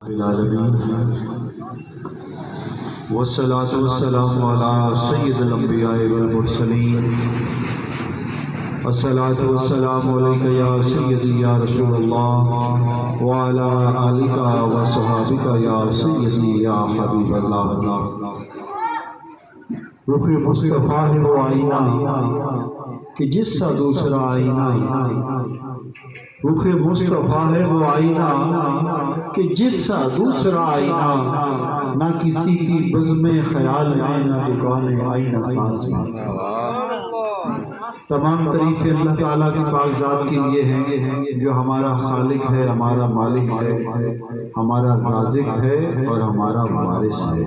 العالمین والصلاة والسلام علی سید الانبیاء والمرسلین الصلاة والسلام علیک یا سیدی یا رسول اللہ وعلی آلک وصحابک یا سیدی یا حبیب اللہ۔ رخ مصطفیٰ ہے وہ آئینہ کہ جس سا دوسرا آئینہ، رخ مصطفیٰ ہے وہ آئینہ کہ جس سا دوسرا آئینہ، نہ کسی کی بزم خیال میں نہ دکان آئینہ ساز میں۔ تمام طریقے اللہ تعالیٰ کے کاغذات کے لیے ہیں، جو ہمارا خالق ہے، ہمارا مالک ہے، ہمارا رازق ہے اور ہمارا وارث ہے۔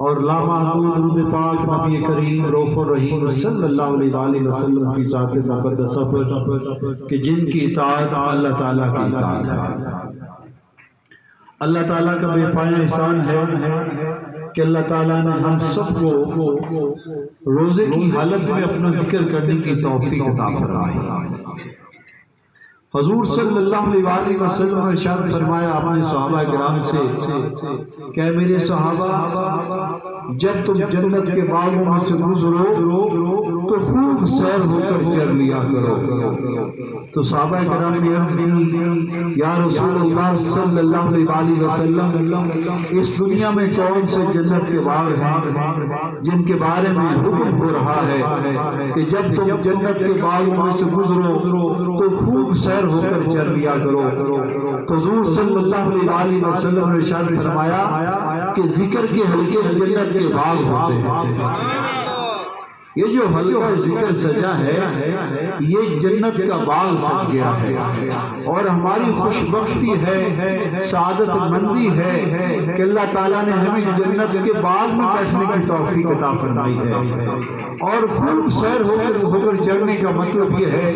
اور لامحدود درود پاک نبی کریم رؤوف الرحیم صلی اللہ علیہ وسلم کی ذات مقدسہ پر کہ جن کی اطاعت اللہ تعالیٰ کی اطاعت ہے۔ اللہ تعالیٰ کا بے پایہ احسان ہے کہ اللہ تعالیٰ نے ہم سب کو روزے کی حالت میں اپنا ذکر کرنے کی توفیق عطا فرمائی۔ حضور صلی اللہ علیہ وسلم نے ارشاد فرمایا اپنے صحابہ کرام سے کہ میرے صحابہ، جب تم جنت کے باغوں میں سے گزرو تو خوب سیر ہو کر چل لیا کرو۔ تو صحابہ کرام نے عرض کی یا رسول اللہ صلی اللہ علیہ وسلم، اس دنیا میں کون سے جنت کے باغ ہیں جن کے بارے میں حکم ہو رہا ہے کہ جب تم جنت کے باغوں میں سے گزرو تو خوب سیر ہو کر چل لیا کرو؟ تو حضور صلی اللہ علیہ وسلم نے ارشاد فرمایا کہ ذکر کے حلقے جنت کے باغ ہوتے ہیں۔ یہ جو حلقہ ذکر سجا ہے یہ جنت کا باغ سج گیا ہے، اور ہماری خوش بختی ہے، سعادت مندی ہے کہ اللہ تعالیٰ نے ہمیں جنت کے باغ میں بیٹھنے کی توفیق عطا فرمائی ہے۔ اور خوب سیر ہو کر چڑھنے کا مطلب یہ ہے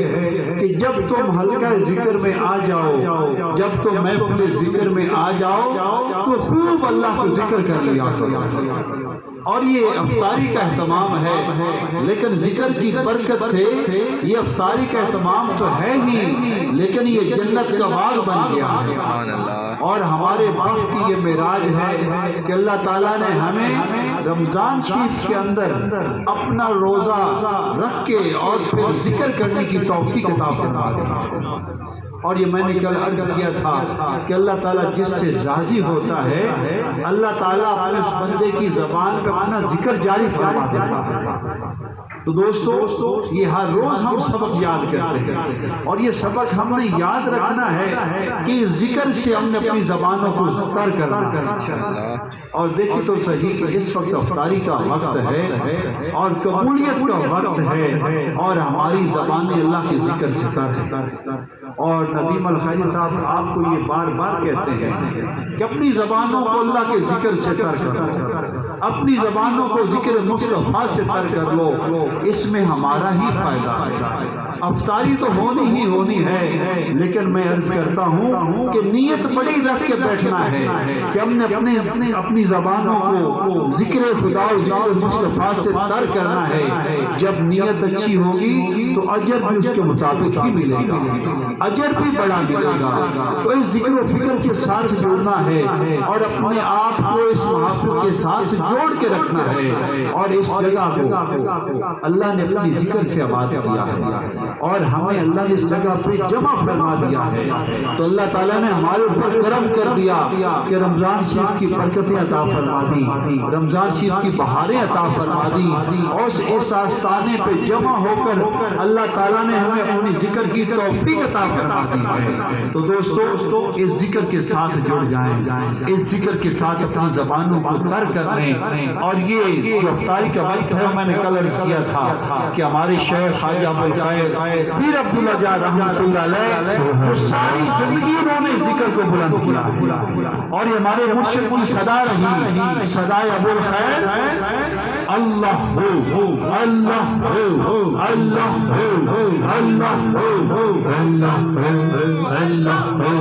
کہ جب تم حلقہ ذکر میں آ جاؤ، جب تم محفل ذکر میں آ جاؤ تو خوب اللہ کو ذکر کر لیا کرو۔ اور یہ افطاری کا اہتمام ہے، لیکن ذکر کی برکت سے یہ افطاری کا اہتمام تو ہے ہی، لیکن یہ جنت کا باغ بن گیا ہے۔ اور ہمارے بخت کی یہ معراج ہے کہ اللہ تعالیٰ نے ہمیں رمضان شریف کے اندر اپنا روزہ رکھ کے اور پھر ذکر کرنے کی توفیق عطا فرمائی۔ اور یہ میں نے کل عرض کیا تھا کہ اللہ تعالیٰ جس سے راضی ہوتا ہے اللہ تعالیٰ اپنے اس بندے کی زبان پہ اپنا ذکر جاری فرما دیتا ہے۔ تو دوستو یہ ہر روز ہم سبق یاد کرتے ہیں، اور یہ سبق ہم نے یاد رکھنا ہے کہ ذکر سے ہم نے اپنی زبانوں کو تر کرنا ہے۔ اور دیکھیں تو صحیح کہ اس وقت افطاری کا وقت ہے اور قبولیت کا وقت ہے، اور ہماری زبانیں اللہ کے ذکر سے تر ہیں۔ اور ندیم الخیری صاحب آپ کو یہ بار بار کہتے ہیں کہ اپنی زبانوں کو اللہ کے ذکر سے تر کرو، اپنی زبانوں کو ذکر مصطفیٰ سے تر کر لو، اس میں ہمارا ہی فائدہ ہے۔ افطاری تو ہونی ہے، لیکن میں عرض کرتا ہوں کہ نیت بڑی رکھ کے بیٹھنا ہے کہ ہم نے اپنی زبانوں کو ذکر خدا و ذکر مصطفیٰ سے تر کرنا ہے۔ جب نیت اچھی ہوگی تو اجر بھی اس کے مطابق ہی ملے گا، اجر بھی بڑا ملے گا۔ تو اس ذکر و فکر کے ساتھ جڑنا ہے اور اپنے آپ کو اس محبت کے ساتھ جوڑ کے رکھنا ہے، اور اس جگہ کو اللہ نے اپنی ذکر سے آباد کیا ہے اور ہمیں اللہ نے اس جگہ پہ جمع فرما دیا ہے۔ تو اللہ تعالیٰ نے ہمارے اوپر کرم کر دیا کہ رمضان شریف کی برکتیں عطا فرما دی، رمضان شریف کی بہاریں عطا فرما دی، اور اس آستانے پہ جمع ہو کر اللہ تعالیٰ نے ہمیں اپنی ذکر کی توفیق عطا فرما دی ہے۔ تو دوستو اس ذکر کے ساتھ جڑ جائیں، اس ذکر کے ساتھ اپنی زبانوں کو تر کر لیں۔ اور یہ جو افطاری کا وقت ہے میں نے کل عرض کیا تھا کہ ہمارے شیخ خواجہ ابوالخیر پیر عبداللہ جان رحمۃ اللہ علیہ وہ ساری زندگی انہوں نے ذکر کو بلند کیا، اور یہ ہمارے مرشد کی صدا رہی، صدائے ابوالخیر اللہ ہو اللہ ہو اللہ ہو اللہ ہو اللہ ہو اللہ ہو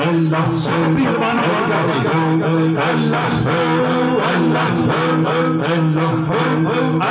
اللہ سبھی زبانوں اللہ ہو اللہ ہو اللہ ہو اللہ ہو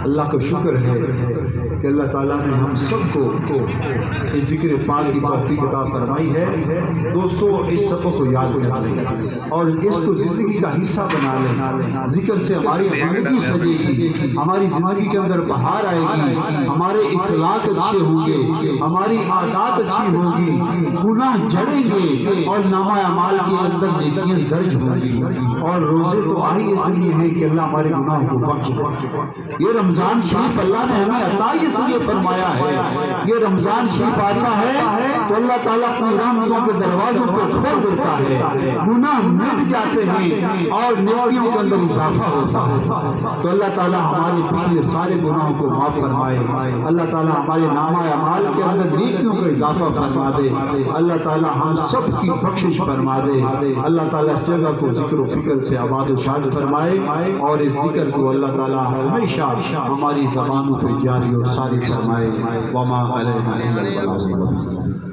اللہ کا شکر ہے کہ اللہ تعالیٰ نے ہم سب کو اس ذکر پاک کی توفیق عطا فرمائی ہے۔ دوستو اس سبق کو یاد کر لیں اور اس کو زندگی کا حصہ بنا لیں۔ ذکر سے ہماری زندگی سجے گی، ہماری زندگی کے اندر بہار آئے گی، ہمارے اخلاق اچھے ہوں گے، ہماری عادات اچھی ہوں گی، گناہ جھڑیں گے اور نامہ اعمال کے اندر نیکیاں درج ہوں گی۔ اور روزے تو آئی اس لیے ہیں کہ اللہ ہمارے گناہوں کو بخش دے۔ یہ رمضان شریف اللہ نے ہمیں عطا اس لیے فرمایا ہے، یہ رمضان شریف آتا ہے تو اللہ تعالیٰ اپنی رحمتوں کے دروازوں کو کھول دیتا ہے، گناہ مٹ جاتے ہیں اور نیکیوں کے اندر اضافہ ہوتا ہے۔ تو اللہ تعالیٰ ہمارے پچھلے سارے گناہوں کو معاف فرمائے، اللہ تعالیٰ ہمارے نامہ اعمال کے اندر نیکیوں کا اضافہ فرما دے، اللہ تعالیٰ ہم سب کی بخشش فرما دے، اللہ تعالیٰ اس جگہ کو ذکر و فکر سے آباد و شاد فرمائے اور اس ذکر کو اللہ تعالیٰ ہمیشہ ہماری زبانوں پہ جاری اور ساری فرمائے۔ وما علینا الا البلاغ۔